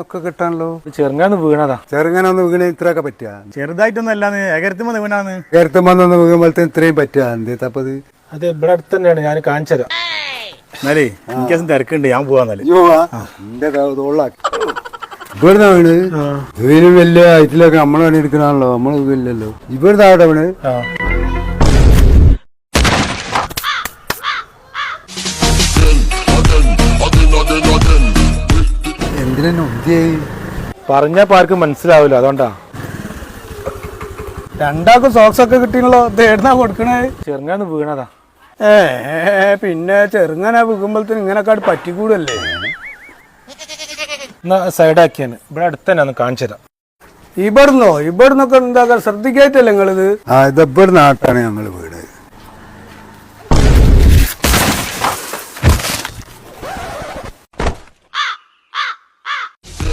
ഒക്കെ കിട്ടാണല്ലോ. ചെറുങ്ങാന്ന് വീണതാ. ചെറുങ്ങനൊന്ന് വീണ് ഇത്രയൊക്കെ പറ്റുക? ചെറുതായിട്ടൊന്നും അല്ലാന്ന് ഏകരത്തുമ്പോ വീണാന്ന്. കരുത്തുമ്പോ വീഴുമ്പോഴത്തെ ഇത്രയും പറ്റുക? എന്തേത്തപ്പത്? അത് ഇവിടെ അടുത്ത് തന്നെയാണ്, ഞാൻ കാണിച്ചു തരാം. എന്നാലേ എനിക്കും തിരക്കുണ്ട്, ഞാൻ പോവാന്നാല്. എന്റെ തോളാക്കി ഇവിടുന്ന് വീണ്. ഇതിനും വലിയ ഇതിലൊക്കെ നമ്മളെ പണി എടുക്കണാണല്ലോ, നമ്മള് ഇല്ലല്ലോ. ഇവിടുന്ന് ആവട്ടെ വീണ്. എന്തിനാ ഒന്തിയായി പറഞ്ഞപ്പോ ആർക്കും മനസ്സിലാവില്ല, അതുകൊണ്ടാ. രണ്ടാൾക്കും സോക്സ് ഒക്കെ കിട്ടിയല്ലോ. തേടുന്നാ കൊടുക്കണേ. ചെറുങ്ങാന്ന് വീണതാ. പിന്നെ ചെറുങ്ങനെ വീകുമ്പോഴത്തേന് ഇങ്ങനെയൊക്കെ പറ്റിക്കൂടല്ലേ. എന്നാ സൈഡാക്കിയാണ്, ഇവിടെ അടുത്ത് തന്നെ ഒന്ന് കാണിച്ചു തരാം. ഇവിടുന്നൊക്കെ എന്താ ശ്രദ്ധിക്കായിട്ടല്ലേ നിങ്ങളിത്? ഇത് ഇവിടുന്ന് ആട്ടാണ് ഞങ്ങള് വീട്.